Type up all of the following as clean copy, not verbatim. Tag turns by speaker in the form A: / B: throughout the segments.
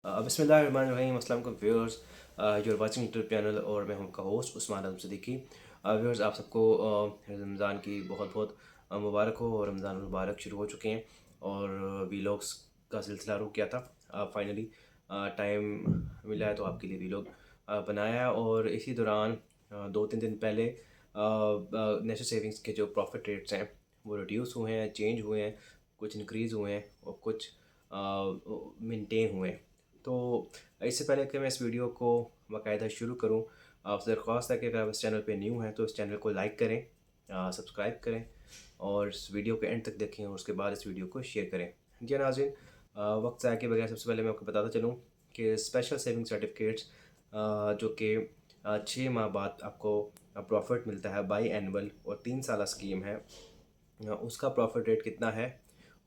A: बिस्मिल्लाहिर्रहमानिर्रहीम। अस्सलाम वालेकुम viewers, your watching YouTube channel और मैं हूं का होस्ट उस्मान आदम सिद्दीकी। व्यूअर्स, आप सबको रमज़ान की बहुत बहुत मुबारक हो। और रमज़ान मुबारक शुरू हो चुके हैं और वीलॉग्स का सिलसिला रुक गया था। फाइनली टाइम मिला है तो आपके लिए वीलॉग बनाया है। और इसी दौरान 2-3 दिन पहले नेशनल सेविंग्स के जो प्रॉफिट रेट्स हैं वो रिड्यूस हुए हैं, चेंज हुए हैं, कुछ इंक्रीज़ हुए हैं और कुछ मेंटेन हुए हैं। तो इससे पहले कि मैं इस वीडियो को बाकायदा शुरू करूं, आपसे दरख्वास्त है कि अगर आप इस चैनल पे न्यू हैं तो इस चैनल को लाइक करें, सब्सक्राइब करें और इस वीडियो को एंड तक देखें और उसके बाद इस वीडियो को शेयर करें। जी नाज़रीन, वक्त ज़ाया के बगैर सबसे पहले मैं आपको बताता चलूँ कि स्पेशल सेविंग सर्टिफिकेट्स जो कि 6 माह बाद आपको प्रॉफिट मिलता है बाई एनुअल और 3 साल स्कीम है, उसका प्रॉफिट रेट कितना है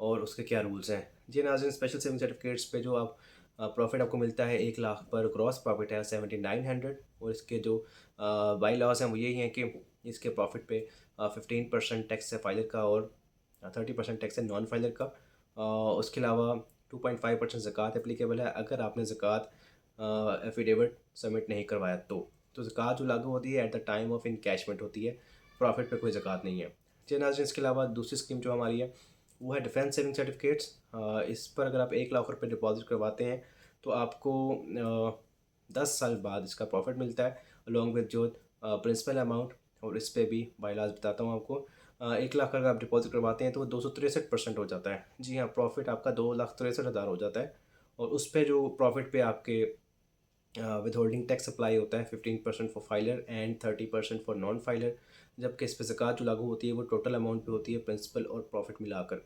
A: और उसके क्या रूल्स हैं। जी नाज़रीन, स्पेशल सेविंग सर्टिफिकेट्स पे जो आप प्रॉफिट आपको मिलता है 1 लाख पर, ग्रॉस प्रॉफिट है 7900। और इसके जो बाई लॉस हैं वो यही हैं कि इसके प्रॉफिट पे 15% टैक्स है फाइलर का और 30% टैक्स है नॉन फाइलर का। उसके अलावा 2.5% ज़कात एप्लीकेबल है अगर आपने ज़कात एफिडेविट सबमिट नहीं करवाया तो ज़कात जो लागू होती है at the time of encashment होती है, प्रॉफिट पे कोई ज़कात नहीं है। जी नाज़रीन, इसके अलावा दूसरी स्कीम जो हमारी है वो है डिफेंस सेविंग सर्टिफिकेट्स। इस पर अगर आप 1 लाख रुपये डिपॉजिट करवाते हैं तो आपको 10 साल बाद इसका प्रॉफिट मिलता है अलॉन्ग विद जो प्रिंसिपल अमाउंट। और इस पर भी बाईलाज बताता हूँ आपको। 1 लाख अगर आप डिपॉजिट करवाते हैं तो वो 263% हो जाता है। जी हाँ, प्रॉफिट आपका 2,63,000 हो जाता है। और उस पर जो प्रॉफिट पे आपके विद होल्डिंग टैक्स अप्लाई होता है 15% for filer and 30% for non filer. जबकि इस पर ज़कात जो लागू होती है वो टोटल अमाउंट पे होती है, प्रिंसिपल और प्रॉफिट मिलाकर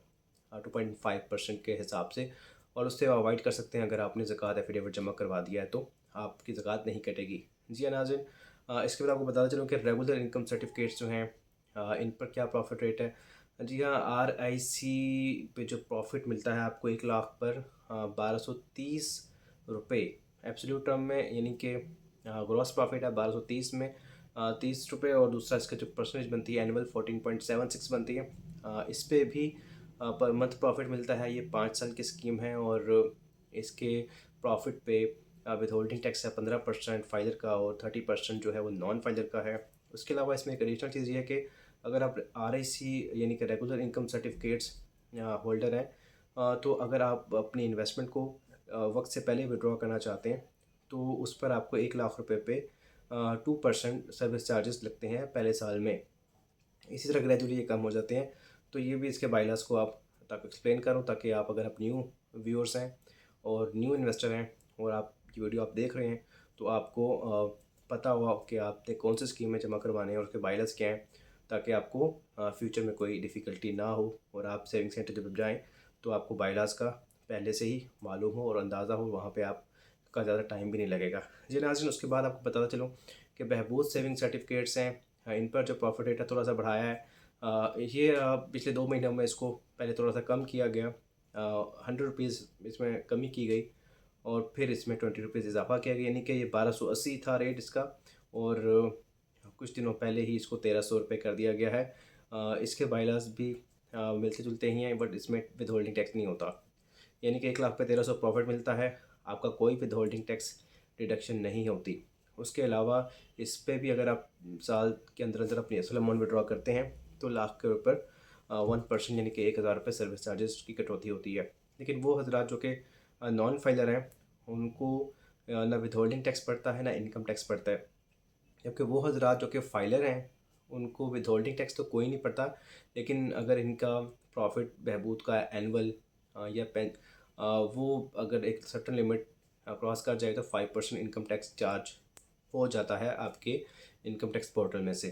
A: 2.5% के हिसाब से। और उससे अवॉइड कर सकते हैं, अगर आपने ज़कात एफिडेविट जमा करवा दिया है तो आपकी ज़कात नहीं कटेगी। जी हाँ नाज़रीन, इसके बाद आपको बताता चलूँ कि रेगुलर इनकम सर्टिफिकेट्स जो हैं इन पर क्या प्रॉफिट रेट है। जी हाँ, RIC पे जो प्रॉफिट मिलता है आपको 1 लाख पर 1230 रुपये एब्सोल्यूट टर्म में, यानी कि ग्रॉस प्रॉफिट है 1230 में 30 रुपये। और दूसरा इसका जो परसेंटेज बनती है एनुअल 14.76 बनती है। इस पे भी पर मंथ प्रॉफिट मिलता है। ये 5 साल की स्कीम है और इसके प्रॉफिट पे विद होल्डिंग टैक्स है 15% फाइलर का और 30% जो है वो नॉन फाइलर का है। उसके अलावा इसमें एक एडिशनल चीज़ ये है कि अगर आप RIC यानी कि रेगुलर इनकम सर्टिफिकेट्स होल्डर हैं, तो अगर आप अपनी इन्वेस्टमेंट को वक्त से पहले विड्रॉ करना चाहते हैं तो उस पर आपको 1 लाख रुपये पे 2% सर्विस चार्जेस लगते हैं पहले साल में। इसी तरह ग्रेजुअली ये कम हो जाते हैं। तो ये भी इसके बाइलास को आप तक एक्सप्लेन करूँ ताकि आप, अगर आप न्यू व्यूअर्स हैं और न्यू इन्वेस्टर हैं और आप ये वीडियो आप देख रहे हैं तो आपको पता हुआ कि आपने कौन सी स्कीम में जमा करवाने हैं और उसके बाइलास क्या हैं, ताकि आपको फ्यूचर में कोई डिफ़िकल्टी ना हो और आप सेविंग सेंटर जब जाएँ तो आपको बाइलास का पहले से ही मालूम हो और अंदाज़ा हो, वहाँ पे आपका ज़्यादा टाइम भी नहीं लगेगा। जी नाज़रीन, उसके बाद आपको बताता चलूँ कि बहबूद सेविंग सर्टिफिकेट्स हैं, इन पर जो प्रॉफिट रेट है थोड़ा सा बढ़ाया है। ये पिछले 2 महीनों में इसको पहले थोड़ा सा कम किया गया, 100 रुपीज़ इसमें कमी की गई और फिर इसमें 20 रुपीज़ इजाफा किया गया, यानी कि ये 1280 था रेट इसका। और कुछ दिनों पहले ही इसको 1300 रुपये कर दिया गया है। इसके बाइलास भी मिलते जुलते ही हैं, बट इसमें विद होल्डिंग टैक्स नहीं होता, यानी कि 1 लाख पे 1300 प्रॉफिट मिलता है, आपका कोई विद होल्डिंग टैक्स डिडक्शन नहीं होती। उसके अलावा इस पे भी अगर आप साल के अंदर अंदर अपनी असल अमाउंट विड्रॉ करते हैं तो लाख के ऊपर 1% यानी कि 1000 रुपये सर्विस चार्जेस की कटौती होती है। लेकिन वो हजरात जो कि नॉन फाइलर हैं उनको ना विद होल्डिंग टैक्स पड़ता है ना इनकम टैक्स पड़ता है। जबकि वो हजरात जो कि फाइलर हैं उनको विद होल्डिंग टैक्स तो कोई नहीं पड़ता, लेकिन अगर इनका प्रॉफिट बहबूद का एनुअल या पेन वो अगर एक सर्टन लिमिट क्रॉस कर जाए तो 5% इनकम टैक्स चार्ज हो जाता है आपके इनकम टैक्स पोर्टल में से।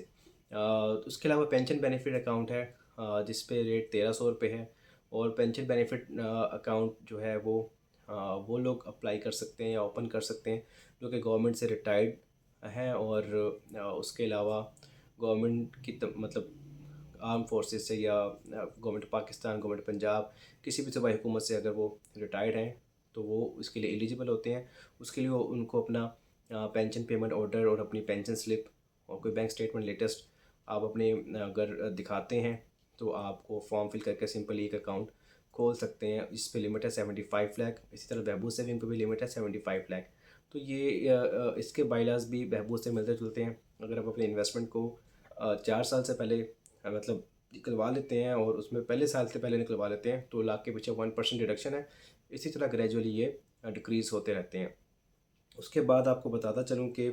A: उसके अलावा पेंशन बेनिफिट अकाउंट है जिस पे रेट 1300 रुपये है। और पेंशन बेनिफिट अकाउंट जो है वो लोग अप्लाई कर सकते हैं या ओपन कर सकते हैं जो कि गवर्नमेंट से रिटायर्ड हैं और उसके अलावा गवर्नमेंट की मतलब आर्म फोर्सेस से या गवर्नमेंट पाकिस्तान, गवर्नमेंट पंजाब, किसी भी सूबाई हुकूमत से अगर वो रिटायर्ड हैं तो वो इसके लिए एलिजिबल होते हैं। उसके लिए उनको अपना पेंशन पेमेंट ऑर्डर और अपनी पेंशन स्लिप और कोई बैंक स्टेटमेंट लेटेस्ट आप अपने अगर दिखाते हैं तो आपको फॉर्म फिल करके सिंपली एक अकाउंट खोल सकते हैं। इस पे लिमिट है 75 लाख। इसी तरह बहबूद सेविंग पे भी लिमिट है 75 लाख। तो ये इसके बाइलास भी बहबूद से मिलते जुलते हैं। अगर आप अपने इन्वेस्टमेंट को 4 साल से पहले मतलब निकलवा लेते हैं और उसमें पहले साल से पहले निकलवा लेते हैं तो लाख के पीछे 1% डिडक्शन है। इसी तरह ग्रेजुअली ये डिक्रीज़ होते रहते हैं। उसके बाद आपको बताता चलूँ कि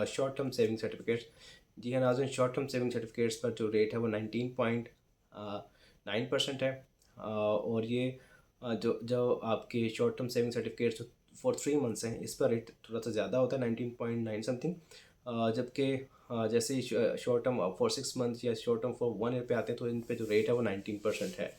A: शॉर्ट टर्म सेविंग सर्टिफिकेट्स, जी हाँ नाज़रीन, शॉर्ट टर्म सेविंग सर्टिफिकेट्स पर जो रेट है वो 19.9% है। और ये जो जो आपके short term saving certificates for 3 months हैं इस पर रेट थोड़ा सा ज़्यादा होता है 19.9 समथिंग। जबकि जैसे ही शॉर्ट टर्म फॉर 6 मंथ्स या शॉर्ट टर्म फॉर 1 ईयर पे आते हैं तो इन पे जो रेट है वो 19% है।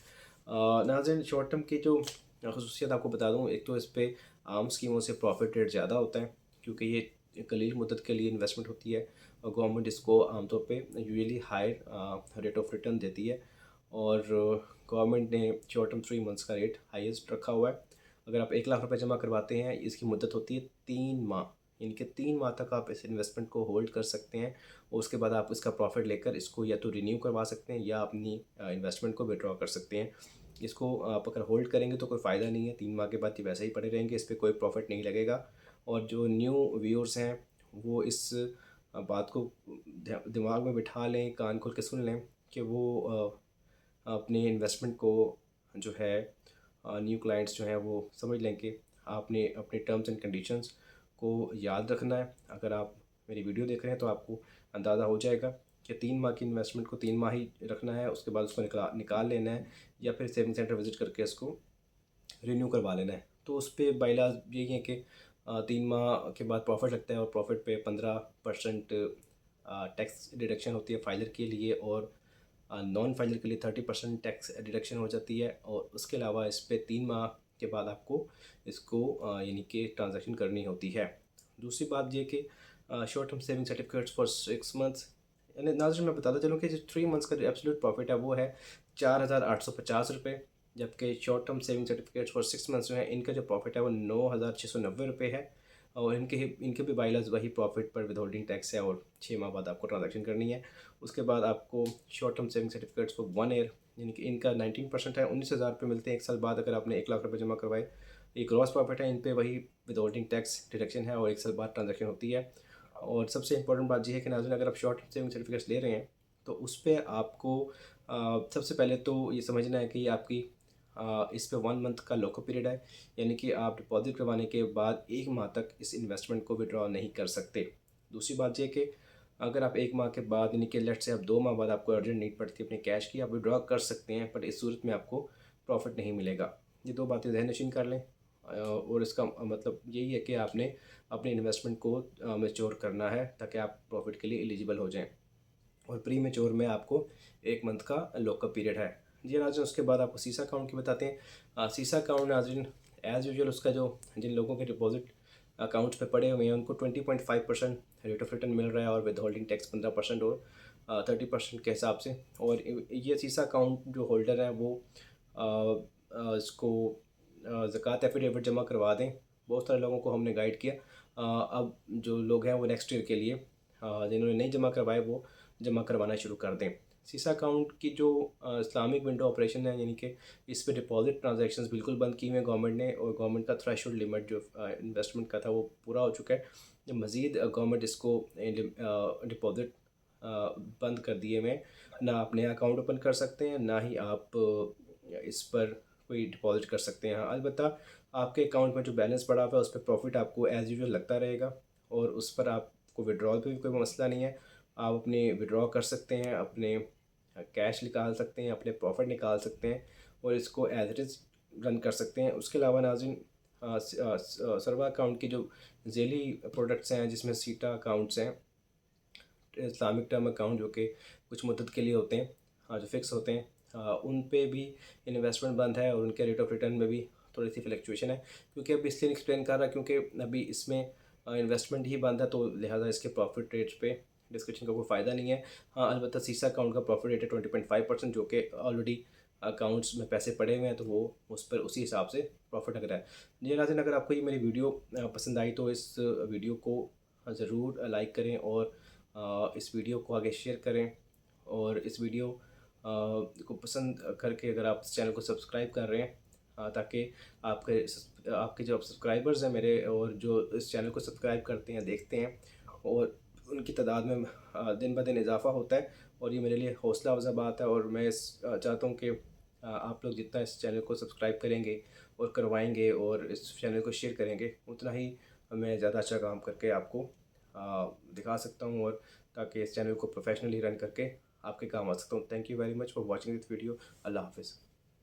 A: नाज़रीन, शॉर्ट टर्म की जो खसूसियत आपको बता दूँ, एक तो इस पर आम स्कीमों से प्रॉफिट रेट ज़्यादा होता है क्योंकि ये कलील मुद्दत के लिए इन्वेस्टमेंट होती है और गवर्नमेंट इसको आमतौर पे usually higher rate of return देती है। और गवर्नमेंट ने शॉर्ट टर्म 3 मंथ्स का रेट हाईएस्ट रखा हुआ है। अगर आप 1 लाख रुपए जमा करवाते हैं, इसकी मुद्दत होती है 3 माह, यानी कि 3 माह तक आप इस इन्वेस्टमेंट को होल्ड कर सकते हैं और उसके बाद आप इसका प्रॉफिट लेकर इसको या तो रिन्यू करवा सकते हैं या अपनी इन्वेस्टमेंट को विड्रॉ कर सकते हैं। इसको आप अगर होल्ड करेंगे तो कोई फ़ायदा नहीं है, 3 माह के बाद ये वैसे ही पड़े रहेंगे, इस पर कोई प्रॉफिट नहीं लगेगा। और जो न्यू व्यूअर्स हैं वो इस बात को दिमाग में बिठा लें, कान खोल के सुन लें कि वो अपने इन्वेस्टमेंट को जो है न्यू क्लाइंट्स जो हैं वो समझ लें कि आपने अपने टर्म्स एंड कंडीशंस को याद रखना है। अगर आप मेरी वीडियो देख रहे हैं तो आपको अंदाज़ा हो जाएगा कि 3 माह की इन्वेस्टमेंट को 3 माह ही रखना है, उसके बाद उसको निकाल लेना है या फिर सेविंग सेंटर विज़िट करके इसको रिन्यू करवा लेना है। तो उस पर बाइलाज यही है कि 3 माह के बाद प्रॉफिट लगता है और प्रॉफिट पे 15% टैक्स डिडक्शन होती है फाइलर के लिए और नॉन फाइलर के लिए 30% टैक्स डिडक्शन हो जाती है। और उसके अलावा इस पर 3 माह के बाद आपको इसको यानी कि ट्रांजैक्शन करनी होती है। दूसरी बात ये कि short term saving certificates for 6 months, यानी नाज़रीन मैं बताता चलूँ कि जो 3 मंथ्स का जो एब्सोल्यूट प्रॉफिट है वो है 4,850 रुपये। जबकि short term saving certificates for 6 months जो है इनका जो प्रॉफिट है वो 9,690 रुपये है। और इनके भी बाइलाज वही प्रॉफिट पर विद होल्डिंग टैक्स है और 6 माह बाद आपको ट्रांजैक्शन करनी है। उसके बाद आपको short term saving certificates for 1 year, यानी कि इनका 19% है, 19,000 रुपये मिलते हैं 1 साल बाद। अगर आपने 1 लाख रुपये जमा करवाए, ये ग्रॉस प्रॉफिट है, इन पे वही विद होल्डिंग टैक्स डिडक्शन है और 1 साल बाद ट्रांजैक्शन होती है। और सबसे इंपॉर्टेंट बात यह है कि नाज़रीन, अगर आप शॉर्ट टर्म सेविंग सर्टिफिकेट्स ले रहे हैं तो उस पर आपको सबसे पहले तो ये समझना है कि ये आपकी इस पे 1 मंथ का लॉकअप पीरियड है, यानी कि आप डिपॉजिट करवाने के बाद 1 माह तक इस इन्वेस्टमेंट को विड्रॉ नहीं कर सकते। दूसरी बात यह कि अगर आप 1 माह के बाद, यानी कि लेट्स से आप 2 माह बाद आपको अर्जेंट नीड पड़ती है अपने कैश की, आप विड्रॉ कर सकते हैं, पर इस सूरत में आपको प्रॉफिट नहीं मिलेगा। ये 2 बातें ज़हन नशीन कर लें। और इसका मतलब यही है कि आपने अपने इन्वेस्टमेंट को मैच्योर करना है ताकि आप प्रॉफिट के लिए एलिजिबल हो जाएँ। और प्री मैच्योर में आपको 1 मंथ का लॉकअप पीरियड है। जी नाज़रीन, उसके बाद आपको सीसा अकाउंट की बताते हैं। सीसा अकाउंट नाज़रीन एज़ यूजुअल उसका जो जिन लोगों के डिपॉजिट अकाउंट्स पे पड़े हुए हैं उनको 20.5% रेट ऑफ रिटर्न मिल रहा है और विद होल्डिंग टैक्स 15% और 30% के हिसाब से। और ये सीसा अकाउंट जो होल्डर हैं वो इसको ज़कात एफिडेविट जमा करवा दें। बहुत सारे लोगों को हमने गाइड किया। अब जो लोग हैं वो नेक्स्ट ईयर के लिए जिन्होंने नहीं जमा करवाए वो जमा करवाना शुरू कर दें। सीसा अकाउंट की जो इस्लामिक विंडो ऑपरेशन है, यानी कि इस पे डिपॉजिट ट्रांजैक्शंस बिल्कुल बंद की हुई हैं गवर्नमेंट ने और गवर्नमेंट का थ्रेशोल्ड लिमिट जो इन्वेस्टमेंट का था वो पूरा हो चुका है। जब मज़ीद गवर्नमेंट इसको डिपॉजिट बंद कर दिए हुए, ना आप नया अकाउंट ओपन कर सकते हैं ना ही आप इस पर कोई डिपॉजिट कर सकते हैं। हाँ, अलबत्ता आपके अकाउंट में जो बैलेंस पड़ा हुआ है उस पर प्रॉफिट आपको एज़ यूजुअल लगता रहेगा और उस पर आपको विड्रॉल पे भी कोई मसला नहीं है। आप अपने विड्रॉ कर सकते हैं, अपने कैश निकाल सकते हैं, अपने प्रॉफिट निकाल सकते हैं और इसको एज इट इज़ रन कर सकते हैं। उसके अलावा नाज़रीन सरवा अकाउंट की जो ज़ेली प्रोडक्ट्स हैं जिसमें सीटा अकाउंट्स हैं, इस्लामिक टर्म अकाउंट जो कि कुछ मुद्दत के लिए होते हैं, जो फिक्स होते हैं, उन पे भी इन्वेस्टमेंट बंद है और उनके रेट ऑफ रिटर्न में भी थोड़ी सी फ्लक्चुएशन है। क्योंकि अब इसलिए एक्सप्लेन कर रहा क्योंकि अभी इसमें इन्वेस्टमेंट ही बंद है तो लिहाजा इसके प्रॉफिट रेट्स पे डिस्कशन का कोई फ़ायदा नहीं है। हाँ, अलबत्ता सीसा अकाउंट का प्रॉफिट रेट है 20.5%, जो कि ऑलरेडी अकाउंट्स में पैसे पड़े हुए हैं तो वो उस पर उसी हिसाब से प्रॉफिट लग रहा है। जी नाज़रीन, अगर आपको ये मेरी वीडियो पसंद आई तो इस वीडियो को ज़रूर लाइक करें और इस वीडियो को आगे शेयर करें और इस वीडियो को पसंद करके अगर आप इस चैनल को सब्सक्राइब कर रहे हैं, ताकि आपके जो सब्सक्राइबर्स हैं मेरे, और जो इस चैनल को सब्सक्राइब करते हैं, देखते हैं, और उनकी तादाद में दिन ब दिन इजाफ़ा होता है, और ये मेरे लिए हौसला अफ़ज़ा बात है। और मैं चाहता हूँ कि आप लोग जितना इस चैनल को सब्सक्राइब करेंगे और करवाएंगे और इस चैनल को शेयर करेंगे, उतना ही मैं ज़्यादा अच्छा काम करके आपको दिखा सकता हूँ, और ताकि इस चैनल को प्रोफेशनली रन करके आपके काम आ सकता हूँ। Thank you very much for watching this video. अल्लाह हाफ़िज़।